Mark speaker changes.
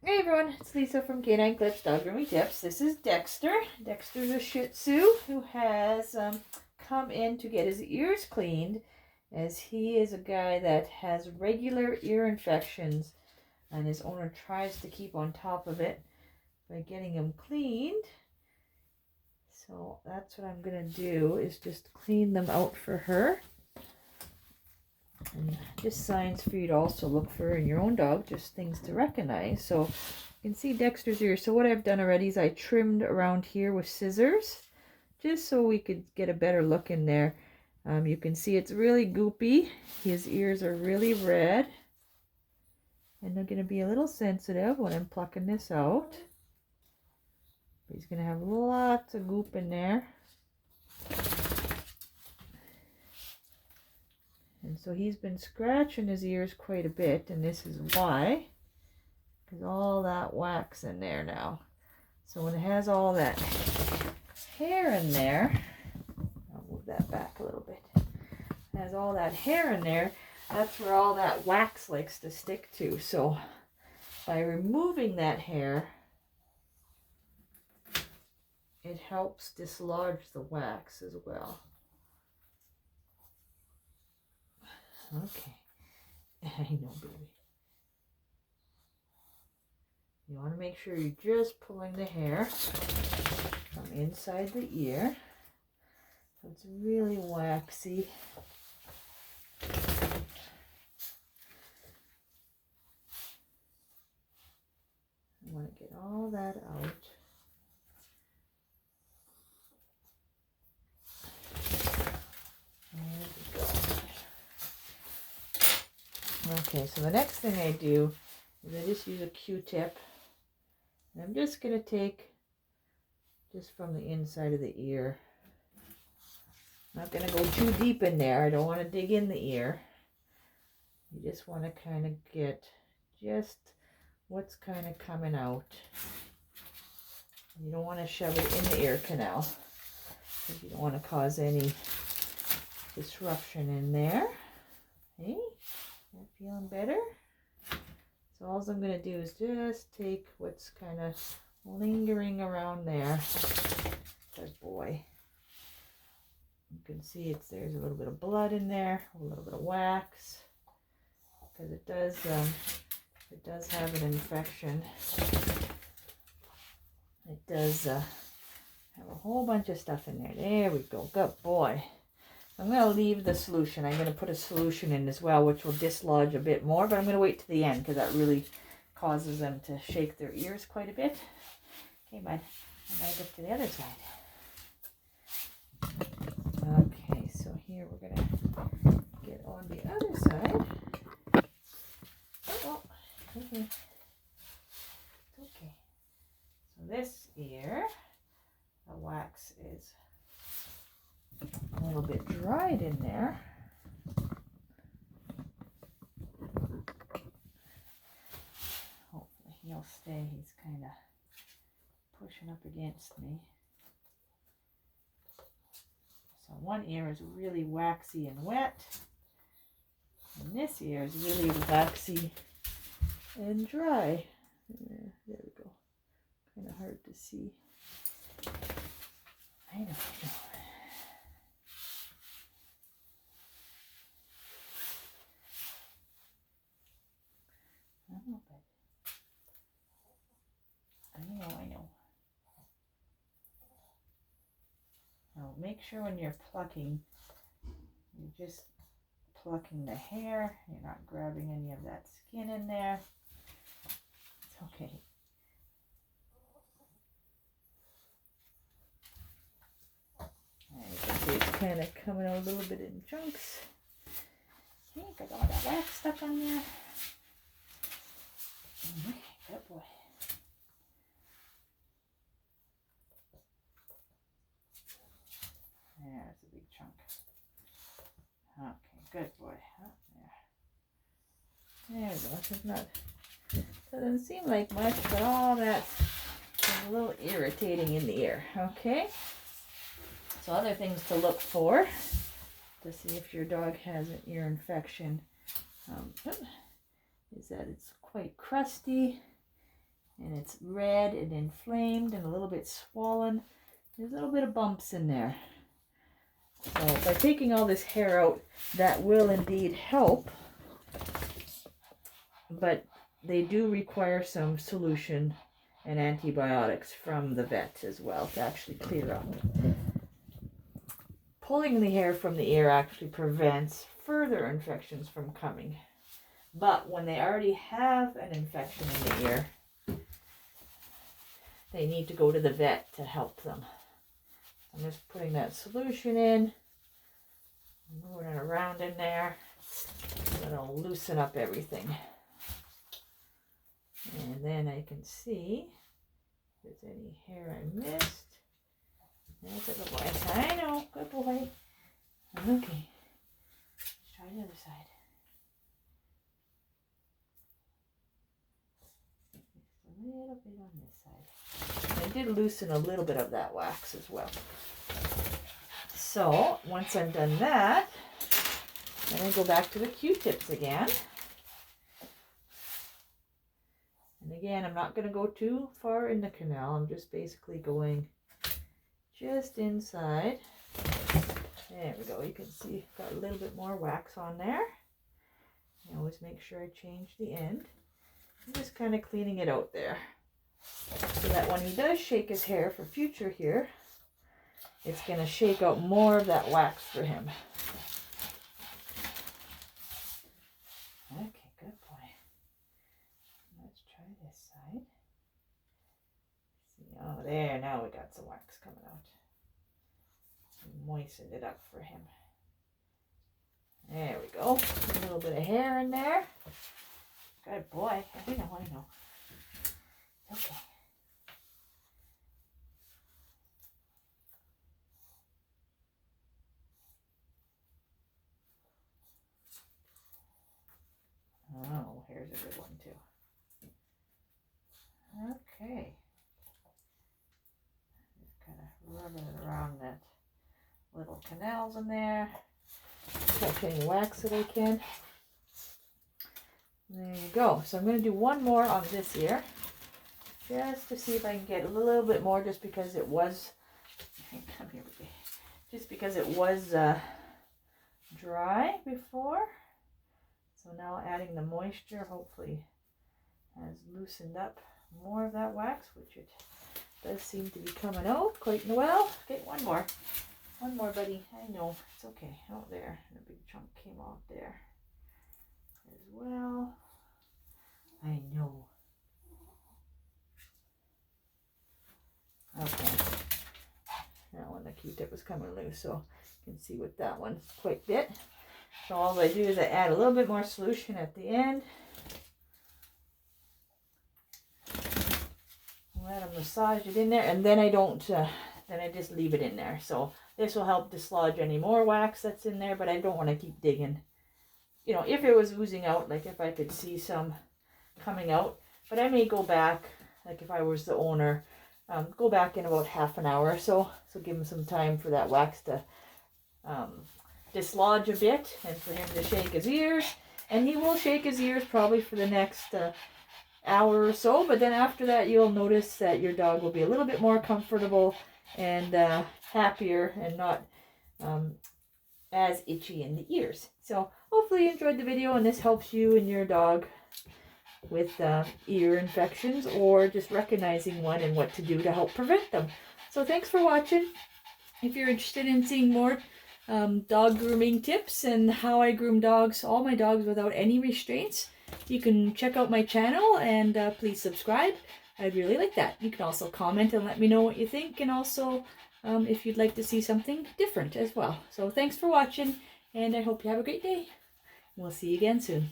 Speaker 1: Hey everyone, it's Lisa from Canine Clips Dog Grooming Tips. This is Dexter. Dexter's a Shih Tzu who has come in to get his ears cleaned, as he is a guy that has regular ear infections, and his owner tries to keep on top of it by getting him cleaned. So that's what I'm going to do, is just clean them out for her. And just signs for you to also look for in your own dog, just things to recognize. So you can see Dexter's ear. So what I've done already is I trimmed around here with scissors, just so we could get a better look in there. You can see it's really goopy. His ears are really red, and they're going to be a little sensitive when I'm plucking this out. He's going to have lots of goop in there. And so he's been scratching his ears quite a bit, and this is why, because all that wax in there now. So when it has all that hair in there, I'll move that back a little bit. It has all that hair in there, that's where all that wax likes to stick to. So by removing that hair, it helps dislodge the wax as well. Okay. I know, baby. You want to make sure you're just pulling the hair from inside the ear. So it's really waxy. I want to get all that out. There we go. Okay, so the next thing I do is I just use a Q-tip, and I'm just going to take just from the inside of the ear. I'm not going to go too deep in there. I don't want to dig in the ear. You just want to kind of get just what's kind of coming out. You don't want to shove it in the ear canal, because you don't want to cause any disruption in there. Okay, you're feeling better? So all I'm going to do is just take what's kind of lingering around there. Good boy. You can see there's a little bit of blood in there, a little bit of wax, because it does have an infection. It does have a whole bunch of stuff in there. There we go. Good boy. I'm going to leave the solution. I'm going to put a solution in as well, which will dislodge a bit more, but I'm going to wait to the end because that really causes them to shake their ears quite a bit. Okay, bud. I'm going to get to the other side. Okay, so here we're going to get on the other side. Oh, okay. Okay. So this ear, the wax is a little bit dried in there. Hopefully he'll stay. He's kind of pushing up against me. So one ear is really waxy and wet, and this ear is really waxy and dry. There we go. Kind of hard to see. I know. I know. Now make sure when you're plucking, you're just plucking the hair. You're not grabbing any of that skin in there. It's okay. You can see it's kind of coming out a little bit in chunks. Okay, got all that wax stuck on there. Okay, good boy. There's a big chunk. Okay, good boy. There we go. It's not, doesn't seem like much, but all that is a little irritating in the ear. Okay. So other things to look for to see if your dog has an ear infection is that it's quite crusty and it's red and inflamed and a little bit swollen. There's a little bit of bumps in there. So by taking all this hair out, that will indeed help, but they do require some solution and antibiotics from the vet as well to actually clear up. Pulling the hair from the ear actually prevents further infections from coming. But when they already have an infection in the ear, they need to go to the vet to help them. I'm just putting that solution in, moving it around in there, and it'll loosen up everything. And then I can see if there's any hair I missed. That's it, good boy. I know, good boy. Okay, let's try the other side. A little bit on this side. I did loosen a little bit of that wax as well. So once I've done that, then I go back to the Q-tips again. And again, I'm not going to go too far in the canal. I'm just basically going just inside. There we go. You can see got a little bit more wax on there. I always make sure I change the end. I'm just kind of cleaning it out there, so that when he does shake his hair for future here, it's going to shake out more of that wax for him. Okay, good boy. Let's try this side. See, oh, there, now we got some wax coming out. We moistened it up for him. There we go. A little bit of hair in there. Good boy. I know. Okay. Oh, here's a good one too. Okay. Just kind of rubbing it around that little canals in there. Catch any wax that I can. There you go. So I'm going to do one more on this ear, just to see if I can get a little bit more, just because it was, come here, baby. Just because it was dry before. So now adding the moisture hopefully has loosened up more of that wax, which it does seem to be coming out quite well. Okay, one more, buddy. I know, it's okay. Oh, there, and a big chunk came off there as well. I know. Okay. That one, the Q-tip was coming loose, so you can see with that one quite a bit. So all I do is I add a little bit more solution at the end. Let them massage it in there, and then I don't, then I just leave it in there. So this will help dislodge any more wax that's in there, but I don't want to keep digging. You know, if it was oozing out, like if I could see some coming out, but I may go back, like if I was the owner, go back in about half an hour or so. So give him some time for that wax to dislodge a bit and for him to shake his ears. And he will shake his ears probably for the next hour or so, but then after that you'll notice that your dog will be a little bit more comfortable and happier and not as itchy in the ears. So hopefully you enjoyed the video and this helps you and your dog with ear infections, or just recognizing one and what to do to help prevent them. So thanks for watching. If you're interested in seeing more dog grooming tips and how I groom dogs, all my dogs without any restraints, you can check out my channel and please subscribe. I'd really like that. You can also comment and let me know what you think, and also if you'd like to see something different as well. So thanks for watching, and I hope you have a great day. We'll see you again soon.